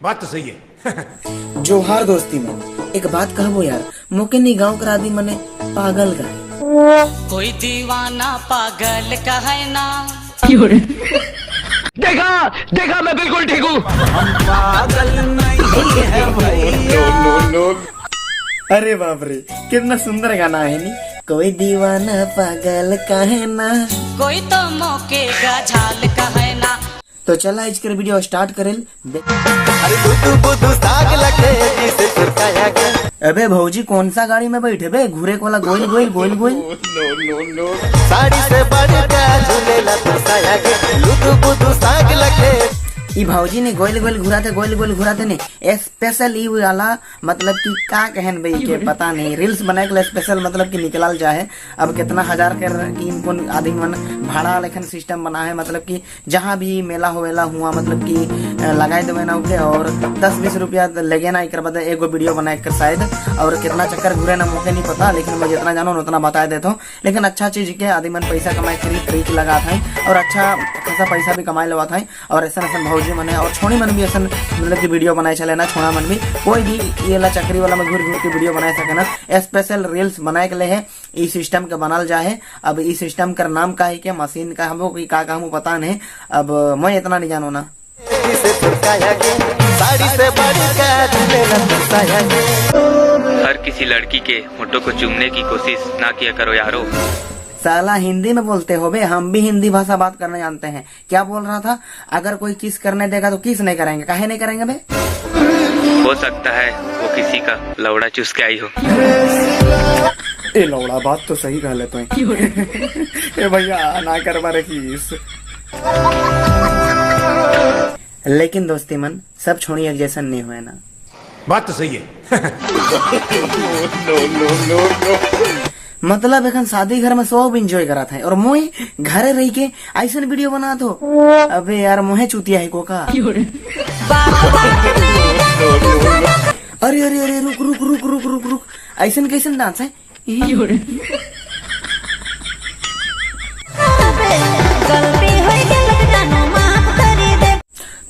बात तो सही है। जोहार दोस्ती में एक बात कहबो यार, मोके नी गाँव कर आदमी मने पागल का कोई दीवाना पागल का है ना। देखा देखा मैं बिल्कुल ठीक हूँ। पागल नहीं है भाई। अरे बाप रे, कितना सुंदर गाना है नी, कोई दीवाना पागल का है ना, कोई तो मौके का झाल का है ना। तो चला इसके वीडियो स्टार्ट करेल। अबे भौजी कौन सा गाड़ी में बैठे बे, घूरे कोला गोल गोल गोल गोल। साड़ी से झूलेला तुसाया के लुदु बुदु साग लगे। ई भौजी ने गोल गोल घुराते ने स्पेशल ई वाला मतलब कि का कहन भाई के पता नहीं, रील्स बनाए के स्पेशल मतलब कि निकलल जाए। अब कितना हजार कर इनको आदमी मन भाड़ा लेखन सिस्टम बना है, मतलब कि जहाँ भी मेला होवेला हुआ मतलब कि लगाए देवे ना उके, और 10-20 रुपया लगे ना, एक बाद एगो वीडियो बनाए कर शायद, और कितना चक्कर घूरे ना मुझे नहीं पता, लेकिन मैं जितना जानू उतना बता देता हूँ। लेकिन अच्छा चीज के आदमी मन पैसा कमाए ट्रिक लगा था और अच्छा खासा पैसा भी कमाए लगा था। और ऐसा भौजी मन है और छोड़ी मन भी ऐसा मतलब की वीडियो बनाए चले ना, छोड़ा मन भी कोई भी ये ला चक्री वाला में घूर घूर के वीडियो बनाए सके ना, स्पेशल रील्स बनाए के लिए है ई सिस्टम के बनल जाए। अब ई सिस्टम का नाम का है क्या, मशीन का हमको का हमको पता नहीं, अब मैं इतना नहीं जानू ना। हर किसी लड़की के होठों को चूमने की कोशिश ना किया करो यारो। साला हिंदी में बोलते हो बे, हम भी हिंदी भाषा बात करने जानते हैं। क्या बोल रहा था, अगर कोई किस करने देगा तो किस नहीं करेंगे, काहे नहीं करेंगे बे? हो सकता है वो किसी का लौड़ा चूस के आई हो। ए लौड़ा बात तो सही कह लेते हैं। ए भैया ना कर बारे किस। लेकिन दोस्ती मन सब छोड़ी एक जैसा नहीं हुए ना। बात तो सही है। मतलब एखन शादी घर में सब इंजॉय करा था और मोहे घरे रह के ऐसा वीडियो बना दो। अबे यार मोहे चुतिया है कोका। अरे अरे अरे रुक रुक रुक रुक रुक रुक, ऐसा कैसन डांस है?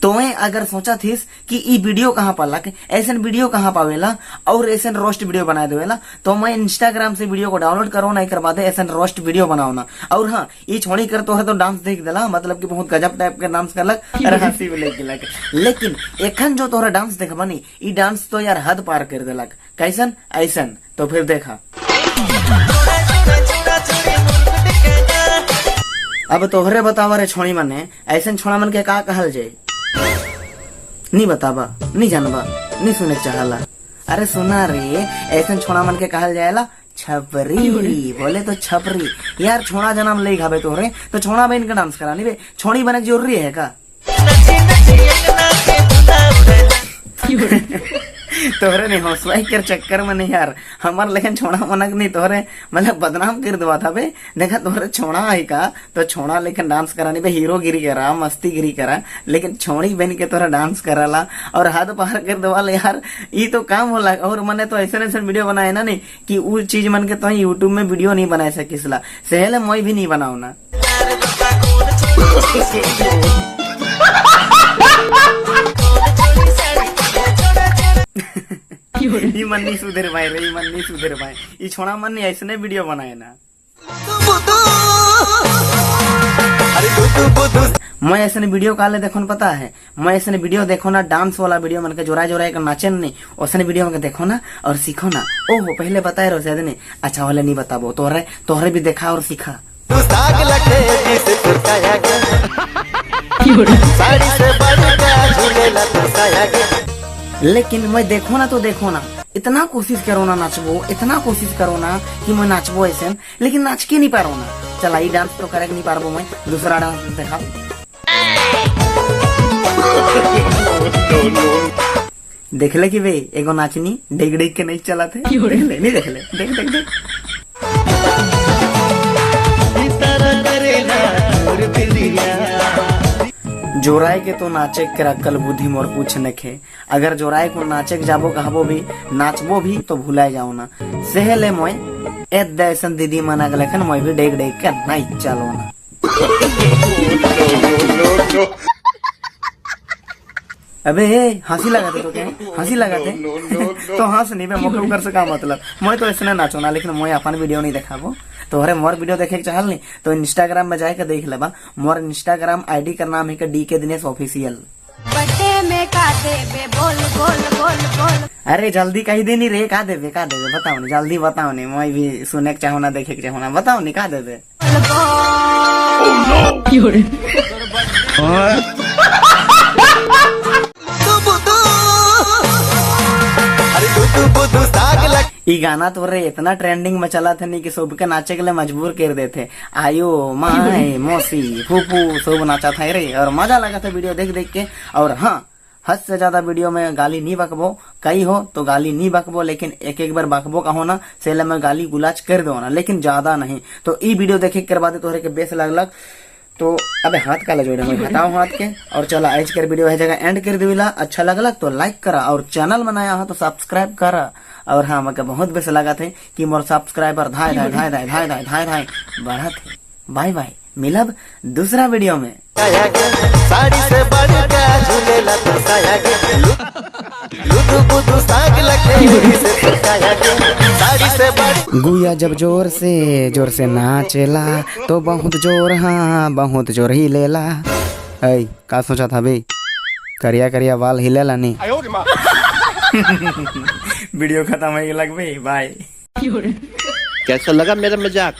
तो मैं अगर सोचा थीस कि ई वीडियो कहाँ पाला, ऐसा वीडियो कहाँ पावेला और ऐसा रोस्ट वीडियो बना देवेला, तो मैं इंस्टाग्राम से वीडियो को डाउनलोड करो ना, करवा दे ऐसा रोस्ट वीडियो बनाओ ना। और हाँ ये छोड़ी कर तो है तो डांस देख देला, मतलब कि बहुत गजब टाइप का डांस करलक, अरे हंसी भी लग। लेकिन एखन जो तोहरा डांस देखबा नी, ई डांस तो यार हद पार कर देलक। कैसन ऐसन तो फिर देखा। अब तोहरे बतावा रे छोड़ी मन ने, ऐसा छोड़ा मन के का कहल जाए? नहीं बताबा, नहीं जानबा, नहीं सुने चाहला। अरे सुना रे, ऐसा छोड़ा मन के कहल जाएला छपरी। बोले तो छपरी यार, छोड़ा जन्म ले घाबे तोहरे तो छोड़ा बहन का डांस करानी बे, छोड़ी बने जरूरी है का? तोहरे नहीं हौसला कर चक्कर में नहीं यार, हमार लेकिन छोड़ा मनक नहीं तोहरे मतलब बदनाम कर दवा था बे। देखा तोहरे छोड़ा है का, तो छोड़ा लेकिन डांस करानी बे, हीरो गिरी करा, मस्ती गिरी करा, लेकिन छोड़ी बन के तोहरा डांस कराला और हद पार कर दवा यार, ये तो काम होला। और मैंने तो ऐसा ऐसा वीडियो बनाए ना नहीं कि वो चीज मन के तो यूट्यूब में वीडियो नहीं बना सकिसला, सहेले मैं भी नहीं बनाऊ ना। ई मन नहीं सुधर पाए रे, ई मन नहीं सुधर पाए, ई छोड़ा मन नहीं ऐसने वीडियो बनाए ना। मैं ऐसे वीडियो काले देखो पता है, मैं ऐसे वीडियो देखो ना, डांस वाला वीडियो मन के जोरा जोरा का नाचे नहीं, वैसे वीडियो मन के देखो ना और सीखो ना। ओहो पहले बताए रहो शायद नहीं, अच्छा वाले नहीं बताबो, तोहरे भी देखा और सीखा। लेकिन मैं देखो ना तो देखो ना, इतना कोशिश करो ना नाचबो, इतना कोशिश करो ना कि मैं नाचबो ऐसे, लेकिन नाच के नहीं पा रहा ना। चला ये डांस तो करे नहीं पा रहा, मैं दूसरा डांस देखा। देखले कि वे एगो नाचनी डेग डेग के नहीं चला थे, देखले नहीं देखले, देख देख देख। जोराय के तो नाचे के अक्ल बुद्धि मोर पूछ नखे। अगर जोराय को नाचे के जाबो कहबो भी नाचबो भी तो भुलाए जाओ ना। सेहले मोय एद दैसन दीदी मना के लेखन मोय भी डेग डेग के नहीं चलो ना। अबे हंसी लगा थे तो क्या हंसी लगा थे तो हंस नहीं बे मोके ऊपर से का मतलब। मैं तो ऐसे नाचो ना, लेकिन मैं अपन वीडियो नहीं दिखाबो। तो अरे मोर वीडियो देखे के चाहल नहीं तो इंस्टाग्राम में जाके देख लेबा। मोर इंस्टाग्राम आईडी का नाम है DK दिनेश ऑफिशियल। अरे जल्दी कही देनी रे, का देवे बताओ नहीं, जल्दी बताओ नहीं। मैं भी सुने के चाहो ना, देखे के चाहो ना, बताओ नहीं का देवे। ई गाना तो रे इतना ट्रेंडिंग में चला था नहीं कि सबके नाचे के लिए मजबूर कर देते। आयो माए मौसी फूफू सब नाचा था रे, और मजा लगा था वीडियो देख देख के। और हाँ, हद से ज्यादा वीडियो में गाली नहीं बकबो, कई हो तो गाली नहीं बकबो, लेकिन एक एक बार बकबो का होना सेले में गाली गुलाज कर दो ना, लेकिन ज्यादा नहीं। तो ई वीडियो देखे के बाद तोहरे के बेस लगलक तो अबे हाथ काला जोड़े मैं हटाओ हाथ के। और चला आज कर वीडियो है जगह एंड कर देविला। अच्छा लगलक तो लाइक करा, और चैनल बनाया हो तो सब्सक्राइब करा। और हाँ मके बहुत बेस लगा थे कि मोर सब्सक्राइबर धाय धाय धाय धाय धाय धाय धाय धाय बढ़ा थे। बाय बाय, मिलब दूसरा वीडियो में। साड़ी से बढ़ के झूलेला तो साया के लुदु बुदु साग लगे से साया के साड़ी से बढ़। गुया जब जोर से नाचेला तो बहुत जोर, हाँ बहुत जोर ही लेला। ऐ का सोचा था बे, करिया करिया बाल हिलेला नहीं। वीडियो खत्म हो गया, बाय। कैसा लगा मेरा मजाक?